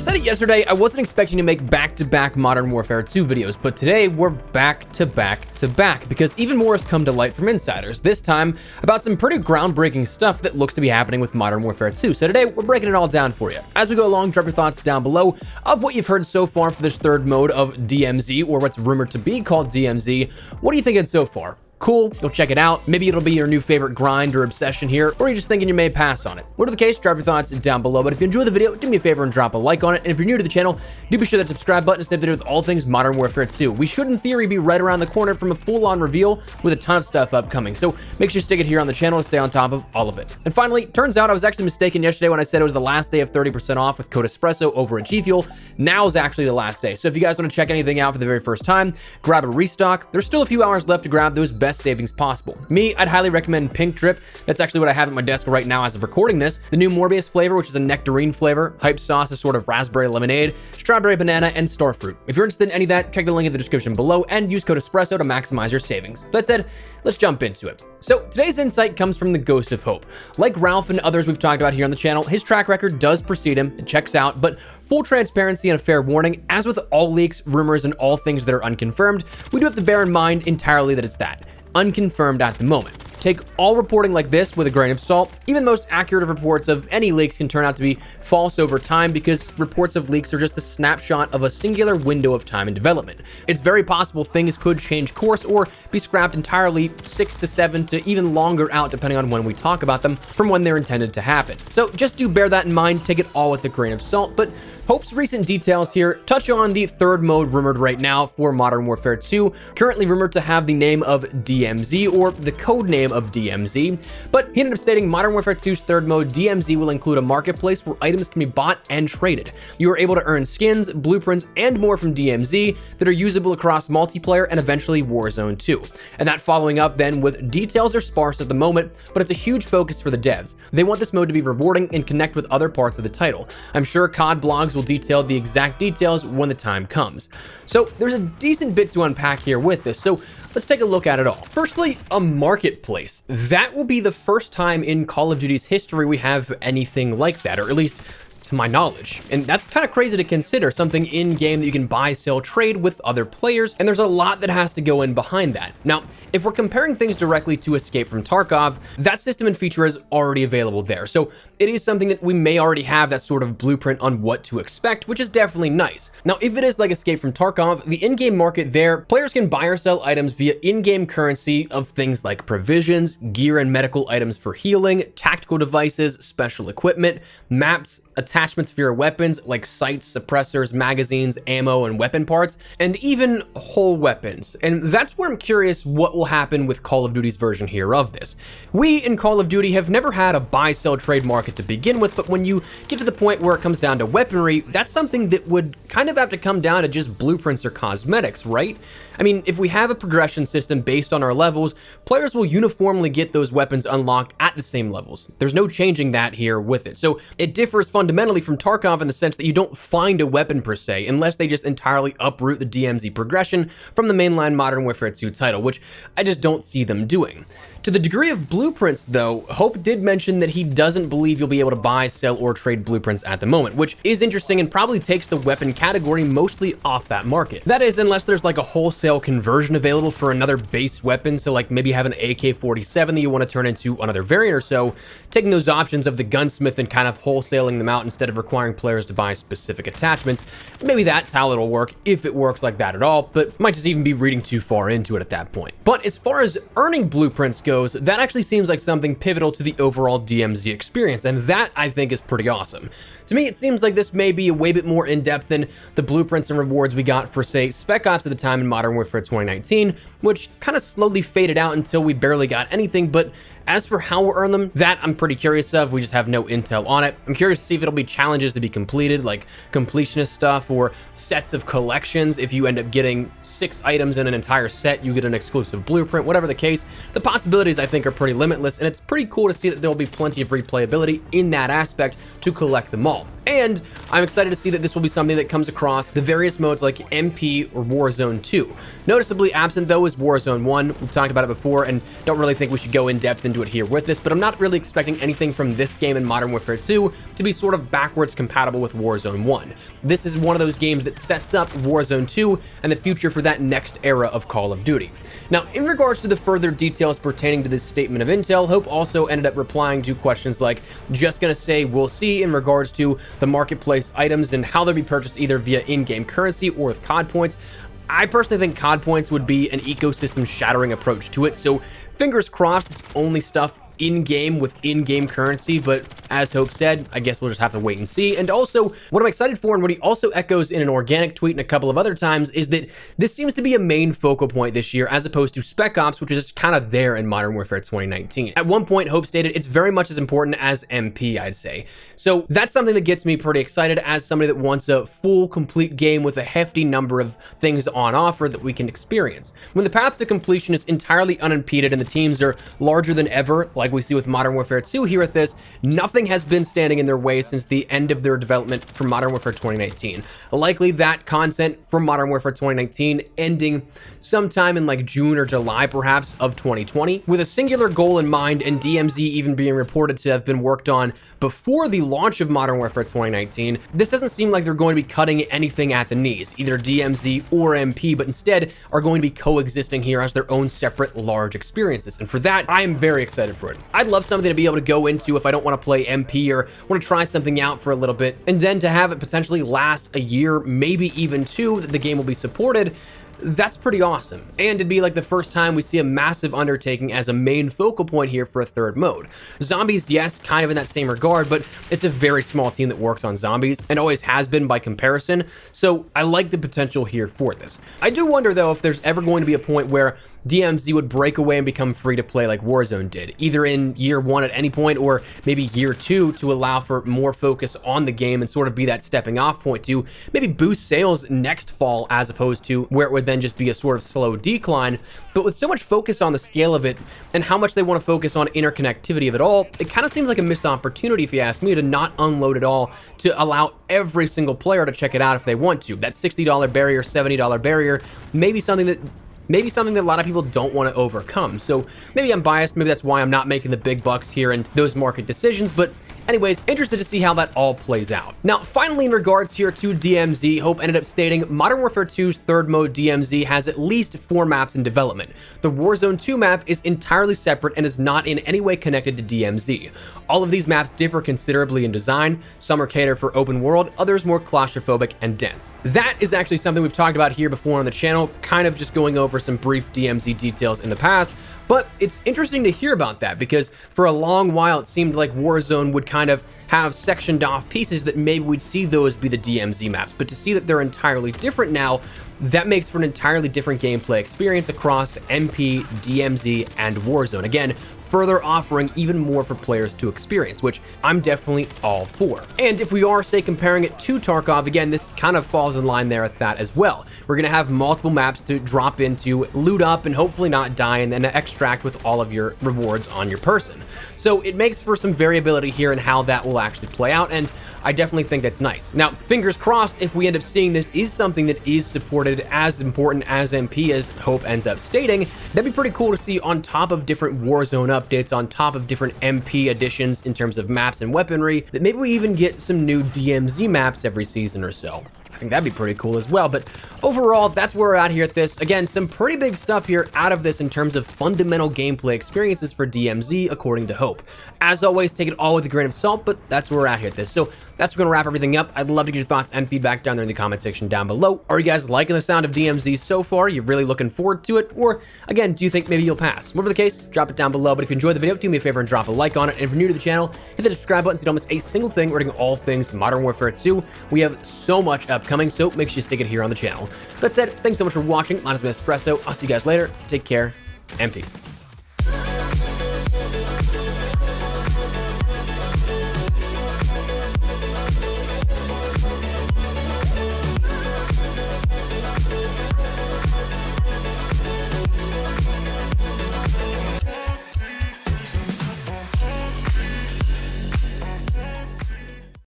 said it yesterday, I wasn't expecting to make back-to-back Modern Warfare 2 videos, but today we're back-to-back because even more has come to light from insiders, this time about some pretty groundbreaking stuff that looks to be happening with Modern Warfare 2. So today we're breaking it all down for you. As we go along, drop your thoughts down below of what you've heard so far for this third mode of DMZ, or what's rumored to be called DMZ. What are you thinking so far? Cool, you'll check it out. Maybe it'll be your new favorite grind or obsession here, or you're just thinking you may pass on it. Whatever the case, drop your thoughts down below. But if you enjoyed the video, do me a favor and drop a like on it. And if you're new to the channel, do be sure that subscribe button to stay up to date with all things Modern Warfare 2. We should, in theory, be right around the corner from a full-on reveal with a ton of stuff upcoming. So make sure you stick it here on the channel to stay on top of all of it. And finally, turns out I was actually mistaken yesterday when I said it was the last day of 30% off with code Espresso over at G Fuel. Now is actually the last day. So if you guys want to check anything out for the very first time, grab a restock. There's still a few hours left to grab those best savings possible. Me, I'd highly recommend Pink Drip. That's actually what I have at my desk right now as of recording this. The new Morbius flavor, which is a nectarine flavor. Hype sauce is sort of raspberry lemonade, strawberry banana, and starfruit. If you're interested in any of that, check the link in the description below and use code Espresso to maximize your savings. That said, let's jump into it. So today's insight comes from the Ghost of Hope. Like Ralph and others we've talked about here on the channel, his track record does precede him. It checks out, but full transparency and a fair warning, as with all leaks, rumors, and all things that are unconfirmed, we do have to bear in mind entirely that it's that. Unconfirmed at the moment. Take all reporting like this with a grain of salt. Even the most accurate of reports of any leaks can turn out to be false over time because reports of leaks are just a snapshot of a singular window of time in development. It's very possible things could change course or be scrapped entirely 6 to 7 to even longer out depending on when we talk about them from when they're intended to happen. So just do bear that in mind, take it all with a grain of salt, but Hope's recent details here touch on the third mode rumored right now for Modern Warfare 2, currently rumored to have the name of DMZ or the code name of DMZ, but he ended up stating Modern Warfare 2's third mode DMZ will include a marketplace where items can be bought and traded. You are able to earn skins, blueprints, and more from DMZ that are usable across multiplayer and eventually Warzone 2. And that following up then with details are sparse at the moment, but it's a huge focus for the devs. They want this mode to be rewarding and connect with other parts of the title. I'm sure COD blogs will detail the exact details when the time comes. So there's a decent bit to unpack here with this, so let's take a look at it all. Firstly, a marketplace. That will be the first time in Call of Duty's history we have anything like that, or at least to my knowledge. And that's kind of crazy to consider, something in-game that you can buy, sell, trade with other players, and there's a lot that has to go in behind that. Now, if we're comparing things directly to Escape from Tarkov, that system and feature is already available there. So it is something that we may already have that sort of blueprint on what to expect, which is definitely nice. Now, if it is like Escape from Tarkov, the in-game market there, players can buy or sell items via in-game currency of things like provisions, gear and medical items for healing, tactical devices, special equipment, maps, attachments for your weapons like sights, suppressors, magazines, ammo, and weapon parts, and even whole weapons. And that's where I'm curious what will happen with Call of Duty's version here of this. We in Call of Duty have never had a buy-sell trade market to begin with, but when you get to the point where it comes down to weaponry, that's something that would kind of have to come down to just blueprints or cosmetics, right? I mean, if we have a progression system based on our levels, players will uniformly get those weapons unlocked at the same levels. There's no changing that here with it. So it differs fundamentally from Tarkov in the sense that you don't find a weapon per se, unless they just entirely uproot the DMZ progression from the mainline Modern Warfare 2 title, which I just don't see them doing. To the degree of blueprints, though, Hope did mention that he doesn't believe you'll be able to buy, sell, or trade blueprints at the moment, which is interesting and probably takes the weapon category mostly off that market. That is, unless there's like a wholesale conversion available for another base weapon, so like maybe you have an AK-47 that you want to turn into another variant or so, taking those options of the gunsmith and kind of wholesaling them out instead of requiring players to buy specific attachments. Maybe that's how it'll work, if it works like that at all, but might just even be reading too far into it at that point. But as far as earning blueprints go, that actually seems like something pivotal to the overall DMZ experience, and that I think is pretty awesome. To me, it seems like this may be a way bit more in-depth than the blueprints and rewards we got for, say, Spec Ops at the time in Modern Warfare 2019, which kind of slowly faded out until we barely got anything, but as for how we'll earn them, that I'm pretty curious of. We just have no intel on it. I'm curious to see if it'll be challenges to be completed, like completionist stuff, or sets of collections. If you end up getting 6 items in an entire set, you get an exclusive blueprint, whatever the case. The possibilities, I think, are pretty limitless, and it's pretty cool to see that there'll be plenty of replayability in that aspect to collect them all. And I'm excited to see that this will be something that comes across the various modes like MP or Warzone 2. Noticeably absent, though, is Warzone 1. We've talked about it before, and don't really think we should go in depth into it here with this, but I'm not really expecting anything from this game in Modern Warfare 2 to be sort of backwards compatible with Warzone 1. This is one of those games that sets up Warzone 2 and the future for that next era of Call of Duty. Now, in regards to the further details pertaining to this statement of intel, Hope also ended up replying to questions like, just gonna say we'll see in regards to the marketplace items and how they'll be purchased either via in-game currency or with COD points. I personally think COD points would be an ecosystem shattering approach to it, so fingers crossed it's only stuff in-game with in-game currency, but as Hope said, I guess we'll just have to wait and see. And also, what I'm excited for, and what he also echoes in an organic tweet and a couple of other times, is that this seems to be a main focal point this year, as opposed to Spec Ops, which is just kind of there in Modern Warfare 2019. At one point, Hope stated, it's very much as important as MP, I'd say. So that's something that gets me pretty excited as somebody that wants a full, complete game with a hefty number of things on offer that we can experience. When the path to completion is entirely unimpeded and the teams are larger than ever, like we see with Modern Warfare 2 here at this, nothing has been standing in their way since the end of their development for Modern Warfare 2019. Likely that content from Modern Warfare 2019 ending sometime in like June or July perhaps of 2020, with a singular goal in mind and DMZ even being reported to have been worked on before the launch of Modern Warfare 2019. This doesn't seem like they're going to be cutting anything at the knees, either DMZ or MP, but instead are going to be coexisting here as their own separate large experiences. And for that, I am very excited for it. I'd love something to be able to go into if I don't want to play MP or want to try something out for a little bit, and then to have it potentially last a year, maybe even two, that the game will be supported. That's pretty awesome. And it'd be like the first time we see a massive undertaking as a main focal point here for a third mode. Zombies, yes, kind of in that same regard, but it's a very small team that works on zombies and always has been by comparison. So I like the potential here for this. I do wonder though if there's ever going to be a point where DMZ would break away and become free to play like Warzone did, either in year one at any point or maybe year two, to allow for more focus on the game and sort of be that stepping off point to maybe boost sales next fall, as opposed to where it would then just be a sort of slow decline. But with so much focus on the scale of it and how much they want to focus on interconnectivity of it all, it kind of seems like a missed opportunity, if you ask me, to not unload it all, to allow every single player to check it out if they want to. That $60 barrier, $70 barrier, maybe something that a lot of people don't want to overcome. So maybe I'm biased, maybe that's why I'm not making the big bucks here and those market decisions, but anyways, interested to see how that all plays out. Now, finally, in regards here to DMZ, Hope ended up stating Modern Warfare 2's third mode DMZ has at least 4 maps in development. The Warzone 2 map is entirely separate and is not in any way connected to DMZ. All of these maps differ considerably in design. Some are catered for open world, others more claustrophobic and dense. That is actually something we've talked about here before on the channel, kind of just going over some brief DMZ details in the past. But it's interesting to hear about that because for a long while it seemed like Warzone would kind of have sectioned off pieces that maybe we'd see those be the DMZ maps. But to see that they're entirely different now, that makes for an entirely different gameplay experience across MP, DMZ, and Warzone. Again, further offering even more for players to experience, which I'm definitely all for. And if we are, say, comparing it to Tarkov, again, this kind of falls in line there at that as well. We're going to have multiple maps to drop into, loot up, and hopefully not die, and then extract with all of your rewards on your person. So it makes for some variability here in how that will actually play out, and I definitely think that's nice. Now, fingers crossed, if we end up seeing this is something that is supported as important as MP, as Hope ends up stating, that'd be pretty cool to see on top of different Warzone updates, on top of different MP additions in terms of maps and weaponry, that maybe we even get some new DMZ maps every season or so. I think that'd be pretty cool as well. But overall, that's where we're at here at this. Again, some pretty big stuff here out of this in terms of fundamental gameplay experiences for DMZ, according to Hope. As always, take it all with a grain of salt, but that's where we're at here at this. So that's going to wrap everything up. I'd love to get your thoughts and feedback down there in the comment section down below. Are you guys liking the sound of DMZ so far? You're really looking forward to it? Or again, do you think maybe you'll pass? Whatever the case, drop it down below. But if you enjoyed the video, do me a favor and drop a like on it. And if you're new to the channel, hit the subscribe button so you don't miss a single thing regarding all things Modern Warfare 2. We have so much upcoming, so make sure you stick it here on the channel. That said, thanks so much for watching. My name is Espresso. I'll see you guys later. Take care and peace.